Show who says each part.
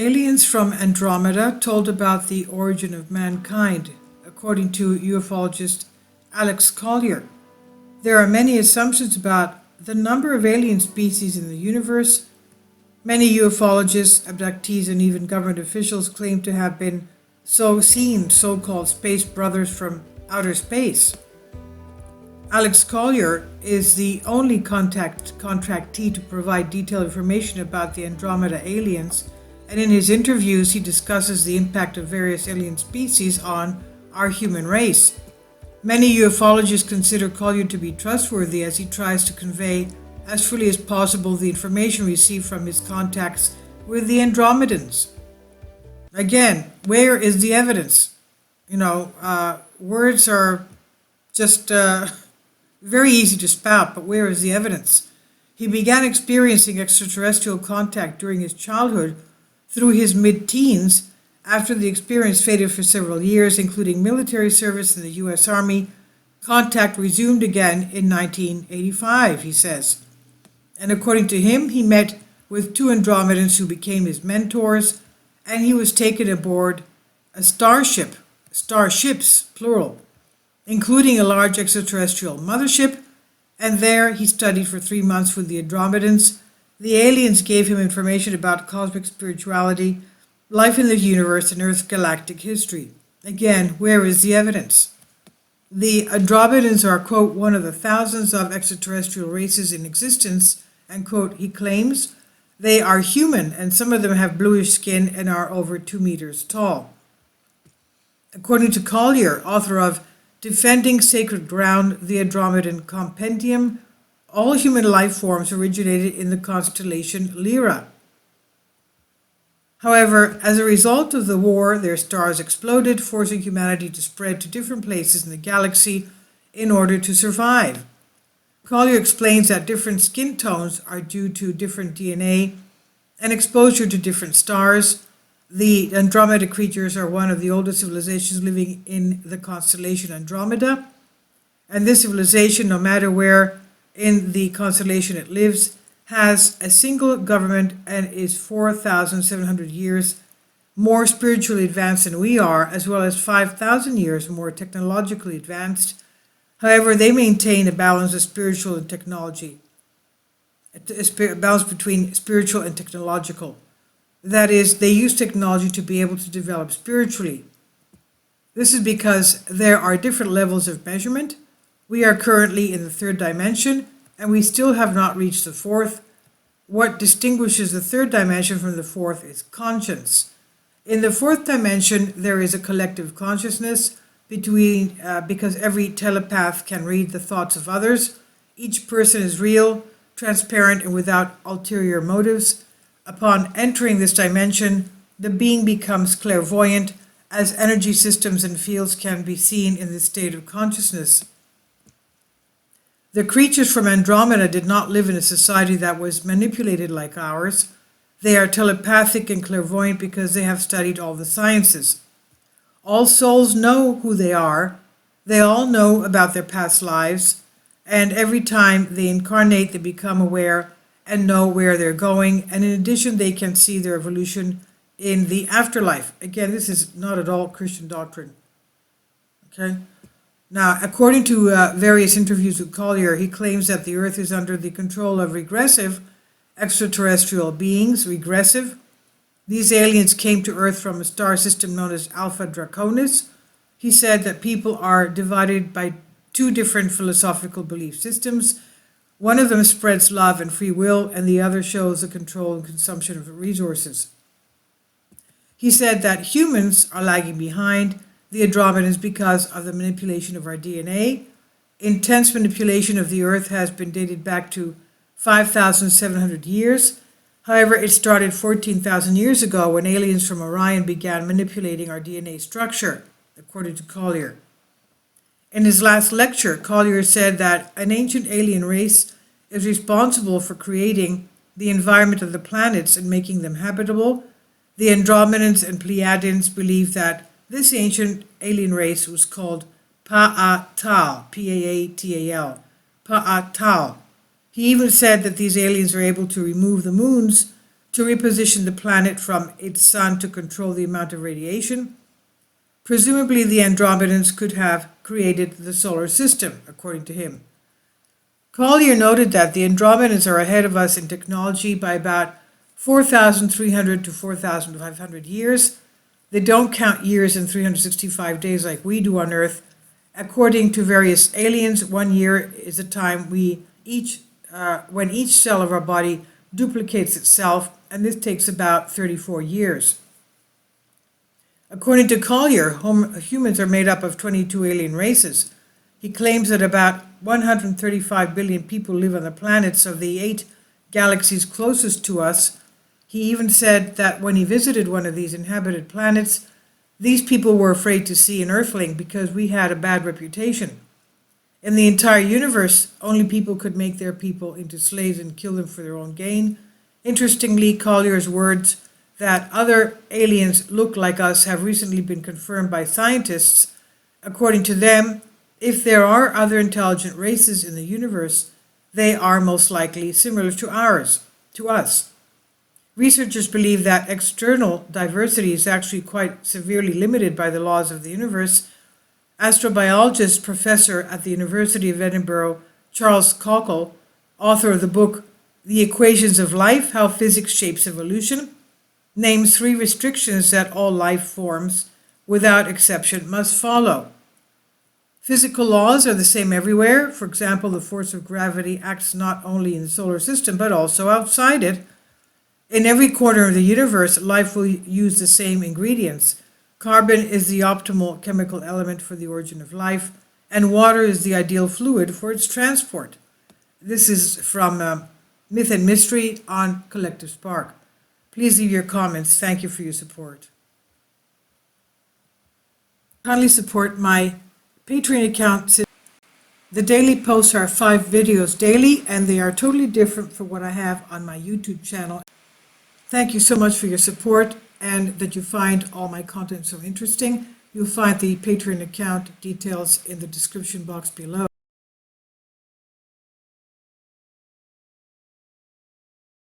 Speaker 1: Aliens from Andromeda told about the origin of mankind, according to ufologist Alex Collier. There are many assumptions about the number of alien species in the universe. Many ufologists, abductees, and even government officials claim to have been seen so-called space brothers from outer space. Alex Collier is the only contractee to provide detailed information about the Andromeda aliens, and in his interviews he discusses the impact of various alien species on our human race. Many ufologists consider Collier to be trustworthy as he tries to convey as fully as possible the information received from his contacts with the Andromedans. Again, where is the evidence? Words are just very easy to spout, but where is the evidence? He began experiencing extraterrestrial contact during his childhood through his mid-teens. After the experience faded for several years, including military service in the U.S. Army, contact resumed again in 1985, he says. And according to him, he met with two Andromedans who became his mentors, and he was taken aboard a starships, plural, including a large extraterrestrial mothership, and there he studied for 3 months with the Andromedans. The aliens gave him information about cosmic spirituality, life in the universe, and Earth's galactic history. Again, where is the evidence? The Andromedans are, quote, one of the thousands of extraterrestrial races in existence, and, quote, he claims, they are human, and some of them have bluish skin and are over 2 meters tall. According to Collier, author of Defending Sacred Ground, the Andromedan Compendium, all human life forms originated in the constellation Lyra. However, as a result of the war, their stars exploded, forcing humanity to spread to different places in the galaxy in order to survive. Collier explains that different skin tones are due to different DNA and exposure to different stars. The Andromeda creatures are one of the oldest civilizations living in the constellation Andromeda, and this civilization, no matter where in the constellation it lives, has a single government and is 4,700 years more spiritually advanced than we are, as well as 5,000 years more technologically advanced. However, they maintain a balance of spiritual and technology, a balance between spiritual and technological. That is, they use technology to be able to develop spiritually. This is because there are different levels of measurement. We are currently in the third dimension, and we still have not reached the fourth. What distinguishes the third dimension from the fourth is conscience. In the fourth dimension, there is a collective consciousness because every telepath can read the thoughts of others. Each person is real, transparent, and without ulterior motives. Upon entering this dimension, the being becomes clairvoyant, as energy systems and fields can be seen in this state of consciousness. The creatures from Andromeda did not live in a society that was manipulated like ours. They are telepathic and clairvoyant because they have studied all the sciences. All souls know who they are. They all know about their past lives, and every time they incarnate, they become aware and know where they're going, and in addition, they can see their evolution in the afterlife. Again, this is not at all Christian doctrine. Okay? Now, according to various interviews with Collier, he claims that the Earth is under the control of regressive extraterrestrial beings. Regressive. These aliens came to Earth from a star system known as Alpha Draconis. He said that people are divided by two different philosophical belief systems. One of them spreads love and free will, and the other shows the control and consumption of resources. He said that humans are lagging behind the Andromedans because of the manipulation of our DNA. Intense manipulation of the Earth has been dated back to 5,700 years. However, it started 14,000 years ago when aliens from Orion began manipulating our DNA structure, according to Collier. In his last lecture, Collier said that an ancient alien race is responsible for creating the environment of the planets and making them habitable. The Andromedans and Pleiadians believe that this ancient alien race was called Pa'atal, P-A-A-T-A-L, Pa'atal. He even said that these aliens are able to remove the moons to reposition the planet from its sun to control the amount of radiation. Presumably, the Andromedans could have created the solar system, according to him. Collier noted that the Andromedans are ahead of us in technology by about 4,300 to 4,500 years. They don't count years in 365 days like we do on Earth. According to various aliens, 1 year is a time when each cell of our body duplicates itself, and this takes about 34 years. According to Collier, humans are made up of 22 alien races. He claims that about 135 billion people live on the planets of the 8 galaxies closest to us. He even said that when he visited one of these inhabited planets, these people were afraid to see an Earthling because we had a bad reputation. In the entire universe, only people could make their people into slaves and kill them for their own gain. Interestingly, Collier's words that other aliens look like us have recently been confirmed by scientists. According to them, if there are other intelligent races in the universe, they are most likely similar to us. Researchers believe that external diversity is actually quite severely limited by the laws of the universe. Astrobiologist professor at the University of Edinburgh, Charles Cockle, author of the book The Equations of Life, How Physics Shapes Evolution, names 3 restrictions that all life forms, without exception, must follow. Physical laws are the same everywhere. For example, the force of gravity acts not only in the solar system, but also outside it. In every corner of the universe, life will use the same ingredients. Carbon is the optimal chemical element for the origin of life, and water is the ideal fluid for its transport. This is from Myth and Mystery on Collective Spark. Please leave your comments. Thank you for your support. Kindly support my Patreon account. The daily posts are 5 videos daily, and they are totally different from what I have on my YouTube channel. Thank you so much for your support and that you find all my content so interesting. You'll find the Patreon account details in the description box below.